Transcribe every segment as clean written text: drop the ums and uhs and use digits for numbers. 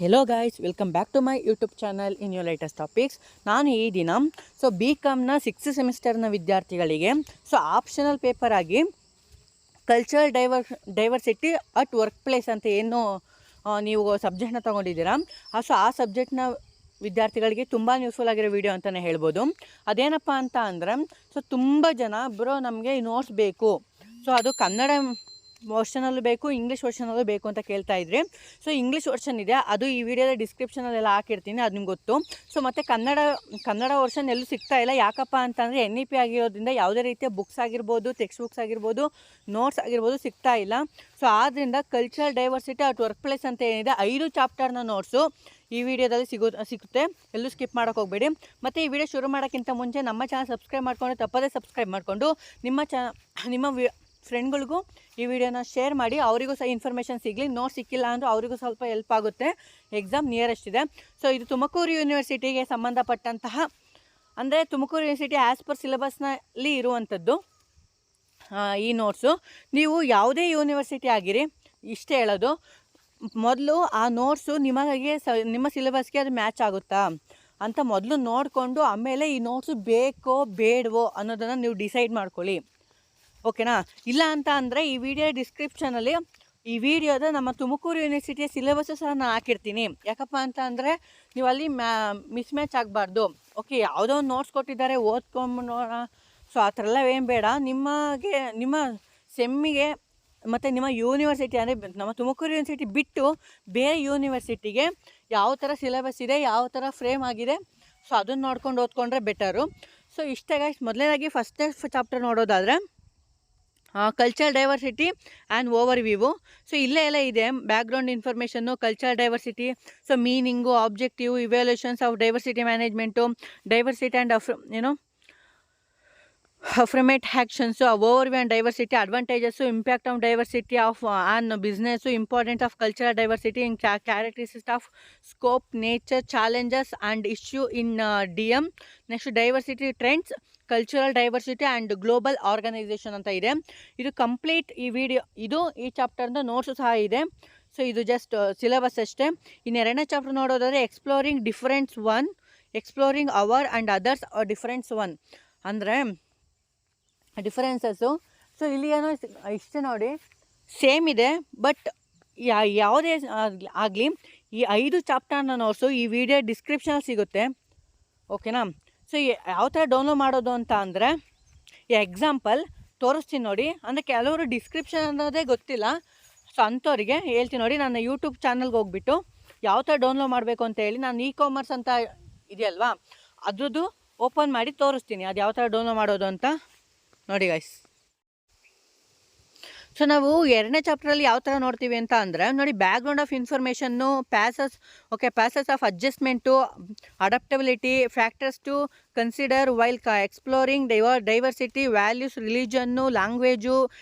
Hello guys, welcome back to my YouTube channel in your latest topics. ನಾನು ಈ ದಿನ B ಕಾಮ್ನ 6th ಸೆಮಿಸ್ಟರ್ನ ವಿದ್ಯಾರ್ಥಿಗಳಿಗೆ ಆಪ್ಷನಲ್ ಪೇಪರ್ ಆಗಿ cultural diversity at work place ಅಂತ ಏನು ನೀವು ಸಬ್ಜೆಕ್ಟ್ನ ತೊಗೊಂಡಿದ್ದೀರಾ, ಆ ಸಬ್ಜೆಕ್ಟ್ನ ವಿದ್ಯಾರ್ಥಿಗಳಿಗೆ ತುಂಬ ಯೂಸ್ಫುಲ್ ಆಗಿರೋ ವಿಡಿಯೋ ಅಂತಲೇ ಹೇಳ್ಬೋದು. ಅದೇನಪ್ಪ ಅಂತ ಅಂದರೆ ತುಂಬ ಜನ ಬ್ರೋ ನಮಗೆ ಈ ನೋಟ್ಸ್ ಬೇಕು, ಅದು ಕನ್ನಡ ವರ್ಷನಲ್ಲೂ ಬೇಕು, ಇಂಗ್ಲೀಷ್ ವರ್ಷನಲ್ಲೂ ಬೇಕು ಅಂತ ಕೇಳ್ತಾ ಇದ್ರಿ. ಇಂಗ್ಲೀಷ್ ವರ್ಷನ್ ಇದೆ, ಅದು ಈ ವಿಡಿಯೋದ ಡಿಸ್ಕ್ರಿಪ್ಷನಲ್ಲೆಲ್ಲ ಹಾಕಿರ್ತೀನಿ, ಅದು ನಿಮ್ಗೆ ಗೊತ್ತು. ಮತ್ತು ಕನ್ನಡ ವರ್ಷನ್ ಎಲ್ಲೂ ಸಿಗ್ತಾ ಇಲ್ಲ. ಯಾಕಪ್ಪ ಅಂತಂದರೆ NEP ಆಗಿರೋದ್ರಿಂದ ಯಾವುದೇ ರೀತಿಯ ಬುಕ್ಸ್ ಆಗಿರ್ಬೋದು, ಟೆಕ್ಸ್ಟ್ ಬುಕ್ಸ್ ಆಗಿರ್ಬೋದು, ನೋಟ್ಸ್ ಆಗಿರ್ಬೋದು ಸಿಗ್ತಾ ಇಲ್ಲ. ಆದ್ದರಿಂದ cultural diversity at work place ಅಂತ ಏನಿದೆ 5 ಚಾಪ್ಟರ್ನ ನೋಟ್ಸು ಈ ವಿಡಿಯೋದಲ್ಲಿ ಸಿಗುತ್ತೆ. ಎಲ್ಲೂ ಸ್ಕಿಪ್ ಮಾಡೋಕೆ ಹೋಗಬೇಡಿ. ಮತ್ತು ಈ ವಿಡಿಯೋ ಶುರು ಮಾಡೋಕ್ಕಿಂತ ಮುಂಚೆ ನಮ್ಮ ಚಾನಲ್ ಸಬ್ಸ್ಕ್ರೈಬ್ ಮಾಡಿಕೊಂಡು ತಪ್ಪದೇ ಸಬ್ಸ್ಕ್ರೈಬ್ ಮಾಡಿಕೊಂಡು ನಿಮ್ಮ ಫ್ರೆಂಡ್ಗಳಿಗೂ ಈ ವಿಡಿಯೋನ ಶೇರ್ ಮಾಡಿ, ಅವರಿಗೂ ಸಹ ಇನ್ಫಾರ್ಮೇಷನ್ ಸಿಗಲಿ. ನೋಟ್ಸ್ ಸಿಕ್ಕಿಲ್ಲ ಅಂದರೂ ಅವರಿಗೂ ಸ್ವಲ್ಪ ಹೆಲ್ಪ್ ಆಗುತ್ತೆ. ಎಕ್ಸಾಮ್ ನಿಯರೆಸ್ಟ್ ಇದೆ. ಇದು ತುಮಕೂರು ಯೂನಿವರ್ಸಿಟಿಗೆ ಸಂಬಂಧಪಟ್ಟಂತಹ, ಅಂದರೆ ತುಮಕೂರು ಯೂನಿವರ್ಸಿಟಿ ಆ್ಯಸ್ ಪರ್ ಸಿಲೆಬಸ್ನಲ್ಲಿ ಇರುವಂಥದ್ದು ಈ ನೋಟ್ಸು. ನೀವು ಯಾವುದೇ ಯೂನಿವರ್ಸಿಟಿ ಆಗಿರಿ, ಇಷ್ಟೇ ಹೇಳೋದು, ಮೊದಲು ಆ ನೋಟ್ಸು ನಿಮ್ಮ ಸಿಲೆಬಸ್ಗೆ ಅದು ಮ್ಯಾಚ್ ಆಗುತ್ತಾ ಅಂತ ಮೊದಲು ನೋಡಿಕೊಂಡು ಆಮೇಲೆ ಈ ನೋಟ್ಸು ಬೇಕೋ ಬೇಡವೋ ಅನ್ನೋದನ್ನು ನೀವು ಡಿಸೈಡ್ ಮಾಡ್ಕೊಳ್ಳಿ, ಓಕೆನಾ? ಇಲ್ಲ ಅಂತ ಅಂದರೆ ಈ ವಿಡಿಯೋ ಡಿಸ್ಕ್ರಿಪ್ಷನಲ್ಲಿ ಈ ವಿಡಿಯೋದ ನಮ್ಮ ತುಮಕೂರು ಯೂನಿವರ್ಸಿಟಿಯ ಸಿಲೆಬಸ್ಸು ಸಹ ನಾನು ಹಾಕಿರ್ತೀನಿ. ಯಾಕಪ್ಪ ಅಂತ ಅಂದರೆ ನೀವು ಅಲ್ಲಿ ಮಿಸ್ ಮ್ಯಾಚ್ ಆಗಬಾರ್ದು. ಓಕೆ, ಯಾವುದೋ ಒಂದು ನೋಟ್ಸ್ ಕೊಟ್ಟಿದ್ದಾರೆ ಓದ್ಕೊಂಬಿಡೋಣ, ಆ ಥರ ಎಲ್ಲ ಏನು ಬೇಡ. ನಿಮ್ಮ ಸೆಮ್ಮಿಗೆ ಮತ್ತು ನಿಮ್ಮ ಯೂನಿವರ್ಸಿಟಿ ಅಂದರೆ ನಮ್ಮ ತುಮಕೂರು ಯೂನಿವರ್ಸಿಟಿ ಬಿಟ್ಟು ಬೇರೆ ಯೂನಿವರ್ಸಿಟಿಗೆ ಯಾವ ಥರ ಸಿಲೆಬಸ್ ಇದೆ, ಯಾವ ಥರ ಫ್ರೇಮ್ ಆಗಿದೆ, ಅದನ್ನು ನೋಡ್ಕೊಂಡು ಓದ್ಕೊಂಡ್ರೆ ಬೆಟರು. ಇಷ್ಟೇ ಗೈಸ್. ಮೊದಲನೇದಾಗಿ ಫಸ್ಟ್ನೇ ಚಾಪ್ಟರ್ ನೋಡೋದಾದರೆ ಕಲ್ಚರಲ್ ಡೈವರ್ಸಿಟಿ ಆ್ಯಂಡ್ ಓವರ್ ವ್ಯೂ. ಇಲ್ಲೇ ಎಲ್ಲ ಇದೆ background information, cultural diversity, meaning, objective, evaluations of diversity management, diversity and affirmate actions, overview and diversity, advantages, impact of diversity on business, importance of cultural diversity, in characteristics of scope, nature, challenges and issue in DM. Next, diversity trends, cultural diversity and global organisation ಅಂತ ಇದೆ. ಇದು complete ಈ ಚಾಪ್ಟರ್ನ notes ಸಹ ಇದೆ. ಇದು just syllabus ಅಷ್ಟೇ. ಇನ್ನು ಎರಡನೇ ಚಾಪ್ಟರ್ ನೋಡೋದಾದರೆ exploring our and others difference one, ಅಂದರೆ ಡಿಫರೆನ್ಸಸ್ಸು. ಇಲ್ಲಿ ಏನೋ ಇಷ್ಟೇ ನೋಡಿ, ಸೇಮ್ ಇದೆ, ಬಟ್ ಯಾವುದೇ ಆಗಲಿ ಈ 5 ಚಾಪ್ಟರ್ನ ನೋಟ್ಸು ಈ ವಿಡಿಯೋ ಡಿಸ್ಕ್ರಿಪ್ಷನಲ್ಲಿ ಸಿಗುತ್ತೆ, ಓಕೆನಾ? ಯಾವ ಥರ ಡೌನ್ಲೋಡ್ ಮಾಡೋದು ಅಂತ ಅಂದರೆ ಎಕ್ಸಾಂಪಲ್ ತೋರಿಸ್ತೀನಿ ನೋಡಿ. ಅಂದರೆ ಕೆಲವರು ಡಿಸ್ಕ್ರಿಪ್ಷನ್ ಅನ್ನೋದೇ ಗೊತ್ತಿಲ್ಲ, ಅಂಥವ್ರಿಗೆ ಹೇಳ್ತೀನಿ ನೋಡಿ. ನನ್ನ ಯೂಟ್ಯೂಬ್ ಚಾನಲ್ಗೆ ಹೋಗ್ಬಿಟ್ಟು ಯಾವ ಥರ ಡೌನ್ಲೋಡ್ ಮಾಡಬೇಕು ಅಂತ ಹೇಳಿ, ನಾನು ಇ-ಕಾಮರ್ಸ್ ಅಂತ ಇದೆಯಲ್ವಾ, ಅದ್ರದ್ದು ಓಪನ್ ಮಾಡಿ ತೋರಿಸ್ತೀನಿ ಅದು ಯಾವ ಥರ ಡೌನ್ಲೋಡ್ ಮಾಡೋದು ಅಂತ ನೋಡಿ ಗೈಸ್. ನಾವು ಎರಡನೇ ಚಾಪ್ಟ್ರಲ್ಲಿ ಯಾವ ಥರ ನೋಡ್ತೀವಿ ಅಂತ ಅಂದರೆ ನೋಡಿ, background of information, phases of adjustment, adaptability, factors to consider while exploring diversity, values, religion, language,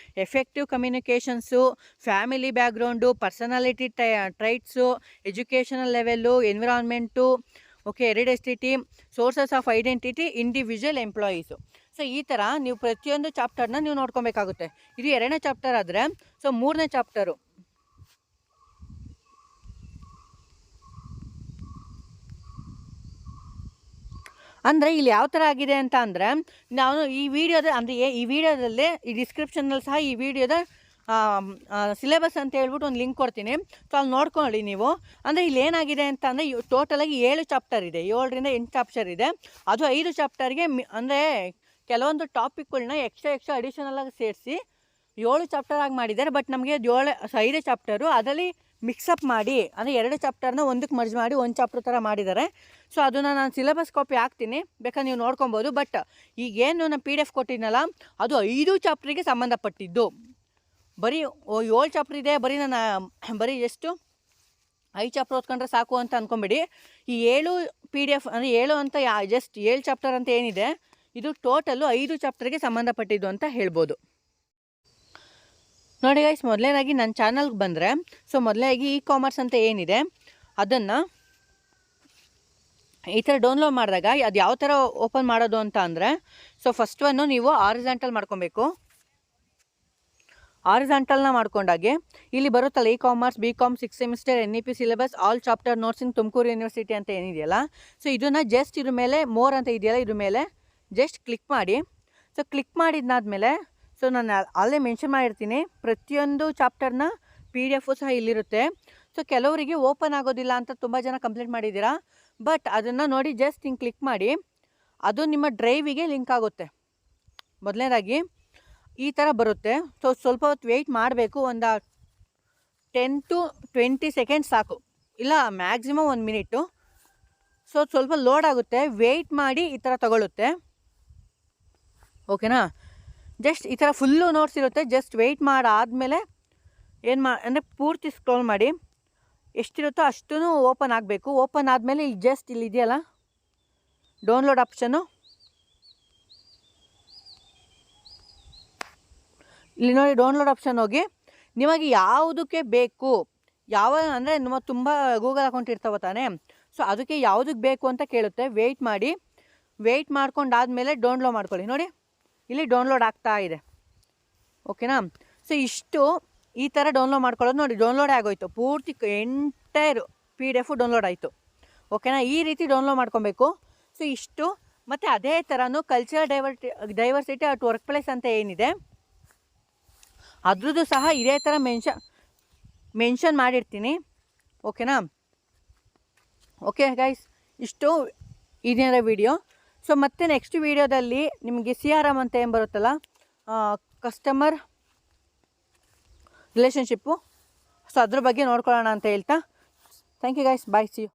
effective communications, family background, personality traits, educational level, environment, heredity, sources of identity, individual employees. ಈ ಥರ ನೀವು ಪ್ರತಿಯೊಂದು ಚಾಪ್ಟರ್ನ ನೀವು ನೋಡ್ಕೊಬೇಕಾಗುತ್ತೆ. ಇದು ಎರಡನೇ chapter ಆದರೆ ಮೂರನೇ chapter ಅಂದರೆ ಇಲ್ಲಿ ಯಾವ ಥರ ಆಗಿದೆ ಅಂತ ಅಂದರೆ, ನಾನು ಈ ವಿಡಿಯೋದಲ್ಲೇ ಈ ಡಿಸ್ಕ್ರಿಪ್ಷನಲ್ಲಿ ಸಹ ಈ ವಿಡಿಯೋದ ಸಿಲೆಬಸ್ ಅಂತ ಹೇಳ್ಬಿಟ್ಟು ಒಂದು ಲಿಂಕ್ ಕೊಡ್ತೀನಿ. ಅಲ್ಲಿ ನೋಡ್ಕೊಳ್ಳಿ ನೀವು. ಅಂದರೆ ಇಲ್ಲಿ ಏನಾಗಿದೆ ಅಂತ ಅಂದರೆ ಟೋಟಲಾಗಿ 7 ಚಾಪ್ಟರ್ ಇದೆ, 7ರಿಂದ 8 ಚಾಪ್ಟರ್ ಇದೆ. ಅದು 5 ಚಾಪ್ಟರ್ಗೆ ಅಂದರೆ ಕೆಲವೊಂದು ಟಾಪಿಕ್ಗಳನ್ನ ಎಕ್ಸ್ಟ್ರಾ ಅಡಿಷನಲಾಗಿ ಸೇರಿಸಿ 7 ಚಾಪ್ಟರ್ ಆಗಿ ಮಾಡಿದ್ದಾರೆ. ಬಟ್ ನಮಗೆ 5 ಚಾಪ್ಟರು ಅದರಲ್ಲಿ ಮಿಕ್ಸಪ್ ಮಾಡಿ, ಅಂದರೆ 2 ಚಾಪ್ಟರ್ನ ಒಂದಕ್ಕೆ ಮರ್ಜ್ ಮಾಡಿ 1 ಚಾಪ್ಟರ್ ಥರ ಮಾಡಿದ್ದಾರೆ. ಅದನ್ನು ನಾನು ಸಿಲೆಬಸ್ ಕಾಪಿ ಹಾಕ್ತೀನಿ, ಬೇಕಾದ್ರೆ ನೀವು ನೋಡ್ಕೊಬೋದು. ಬಟ್ ಈಗೇನು ನಾನು PDF ಕೊಟ್ಟಿದ್ನಲ್ಲ, ಅದು 5 ಚಾಪ್ಟ್ರಿಗೆ ಸಂಬಂಧಪಟ್ಟಿದ್ದು. ಬರೀ 7 ಚಾಪ್ಟರ್ ಇದೆ, ಬರೀ ಎಷ್ಟು 5 ಚಾಪ್ಟರ್ ಓದ್ಕೊಂಡ್ರೆ ಸಾಕು ಅಂತ ಅಂದ್ಕೊಂಬಿಡಿ. ಈ 7 PDF ಅಂದರೆ 7 ಅಂತ ಜಸ್ಟ್ 7 ಚಾಪ್ಟರ್ ಅಂತ ಏನಿದೆ, ಇದು ಟೋಟಲ್ಲು 5 ಚಾಪ್ಟರ್ಗೆ ಸಂಬಂಧಪಟ್ಟಿದ್ದು ಅಂತ ಹೇಳ್ಬೋದು. ನೋಡಿ ಗೈಸ್, ಮೊದಲನೇದಾಗಿ ನನ್ನ ಚಾನಲ್ಗೆ ಬಂದರೆ ಮೊದಲನೇದಾಗಿ ಇ-ಕಾಮರ್ಸ್ ಅಂತ ಏನಿದೆ ಅದನ್ನು ಈ ಥರ ಡೌನ್ಲೋಡ್ ಮಾಡಿದಾಗ ಅದು ಯಾವ ಥರ ಓಪನ್ ಮಾಡೋದು ಅಂತ ಅಂದರೆ ಫಸ್ಟ್ ಒನ್ನು ನೀವು ಹಾರಿಜಾಂಟಲ್ ಮಾಡ್ಕೊಬೇಕು. ಆರಿಜಾಂಟಲ್ನ ಮಾಡ್ಕೊಂಡಾಗೆ ಇಲ್ಲಿ ಬರುತ್ತಲ್ಲ e-commerce, B-com, 6th semester, NEP syllabus, all chapter notes ಇನ್ ತುಮಕೂರು ಯೂನಿವರ್ಸಿಟಿ ಅಂತ ಏನಿದೆಯಲ್ಲ, ಸೊ ಇದನ್ನು ಜಸ್ಟ್ ಇದ್ರ ಮೇಲೆ ಮೋರ್ ಅಂತ ಇದೆಯಲ್ಲ, ಇದ್ರ ಮೇಲೆ ಜಸ್ಟ್ ಕ್ಲಿಕ್ ಮಾಡಿ. ಸೊ ಕ್ಲಿಕ್ ಮಾಡಿದ್ನಾದ್ಮೇಲೆ ಸೊ ನಾನು ಅಲ್ಲೇ ಮೆನ್ಷನ್ ಮಾಡಿರ್ತೀನಿ, ಪ್ರತಿಯೊಂದು ಚಾಪ್ಟರ್ನ PDF ಸಹ ಇಲ್ಲಿರುತ್ತೆ. ಸೊ ಕೆಲವರಿಗೆ ಓಪನ್ ಆಗೋದಿಲ್ಲ ಅಂತ ತುಂಬ ಜನ ಕಂಪ್ಲೇಂಟ್ ಮಾಡಿದ್ದೀರಾ. ಬಟ್ ಅದನ್ನು ನೋಡಿ ಜಸ್ಟ್ ಹಿಂಗೆ ಕ್ಲಿಕ್ ಮಾಡಿ, ಅದು ನಿಮ್ಮ ಡ್ರೈವಿಗೆ ಲಿಂಕ್ ಆಗುತ್ತೆ. ಮೊದಲನೇದಾಗಿ ಈ ಥರ ಬರುತ್ತೆ. ಸೊ ಸ್ವಲ್ಪ ಹೊತ್ತು ವೆಯ್ಟ್ ಮಾಡಬೇಕು, ಒಂದು 10 to 20 ಸೆಕೆಂಡ್ಸ್ ಸಾಕು, ಇಲ್ಲ ಮ್ಯಾಕ್ಸಿಮಮ್ 1 ಮಿನಿಟು. ಸೊ ಸ್ವಲ್ಪ ಲೋಡ್ ಆಗುತ್ತೆ, ವೆಯ್ಟ್ ಮಾಡಿ ಈ ಥರ ತಗೊಳ್ಳುತ್ತೆ. ಓಕೆನಾ? ಜಸ್ಟ್ ಈ ಥರ ಫುಲ್ಲು ನೋಟ್ಸ್ ಇರುತ್ತೆ. ಜಸ್ಟ್ ವೆಯ್ಟ್ ಮಾಡಾದಮೇಲೆ ಅಂದರೆ ಪೂರ್ತಿ ಸ್ಕ್ರೋಲ್ ಮಾಡಿ, ಎಷ್ಟಿರುತ್ತೋ ಅಷ್ಟೂ ಓಪನ್ ಆಗಬೇಕು. ಓಪನ್ ಆದಮೇಲೆ ಇಲ್ಲಿ ಜಸ್ಟ್ ಇಲ್ಲಿ ಇದೆಯಲ್ಲ ಡೌನ್ಲೋಡ್ ಆಪ್ಷನ್ನು, ಇಲ್ಲಿ ನೋಡಿ ಡೌನ್ಲೋಡ್ ಆಪ್ಷನ್ ಹೋಗಿ ನಿಮಗೆ ಯಾವುದಕ್ಕೆ ಬೇಕು, ಅಂದರೆ ನಿಮ್ಮ ತುಂಬ ಗೂಗಲ್ ಅಕೌಂಟ್ ಇರ್ತಾವೆ ತಾನೇ, ಸೊ ಅದಕ್ಕೆ ಯಾವುದಕ್ಕೆ ಬೇಕು ಅಂತ ಕೇಳುತ್ತೆ. ವೆಯ್ಟ್ ಮಾಡಿ, ವೆಯ್ಟ್ ಮಾಡ್ಕೊಂಡಾದಮೇಲೆ ಡೌನ್ಲೋಡ್ ಮಾಡ್ಕೊಳ್ಳಿ. ನೋಡಿ ಇಲ್ಲಿ ಡೌನ್ಲೋಡ್ ಆಗ್ತಾ ಇದೆ. ಓಕೆನಾ? ಸೊ ಇಷ್ಟು ಈ ಥರ ಡೌನ್ಲೋಡ್ ಮಾಡ್ಕೊಳ್ಳೋದು. ನೋಡಿ ಡೌನ್ಲೋಡೇ ಆಗೋಯ್ತು, ಪೂರ್ತಿ ಎಂಟೈರ್ PDF ಡೌನ್ಲೋಡ್ ಆಯಿತು. ಓಕೆನಾ? ಈ ರೀತಿ ಡೌನ್ಲೋಡ್ ಮಾಡ್ಕೊಬೇಕು. ಸೊ ಇಷ್ಟು. ಮತ್ತು ಅದೇ ಥರನೂ cultural diversity at work place ಅಂತ ಏನಿದೆ ಅದ್ರದ್ದು ಸಹ ಇದೇ ಥರ ಮೆನ್ಷನ್ ಮಾಡಿರ್ತೀನಿ. ಓಕೆನಾ? ಓಕೆ ಗೈಸ್, ಇಷ್ಟು ಇದೇನ ವಿಡಿಯೋ. ಸೊ ಮತ್ತೆ ನೆಕ್ಸ್ಟ್ ವೀಡಿಯೋದಲ್ಲಿ ನಿಮಗೆ CRM ಅಂತ ಏನು ಬರುತ್ತಲ್ಲ, ಕಸ್ಟಮರ್ ರಿಲೇಷನ್ಶಿಪ್ಪು, ಸೊ ಅದ್ರ ಬಗ್ಗೆ ನೋಡ್ಕೊಳ್ಳೋಣ ಅಂತ ಹೇಳ್ತಾ, thank you guys, bye, see you.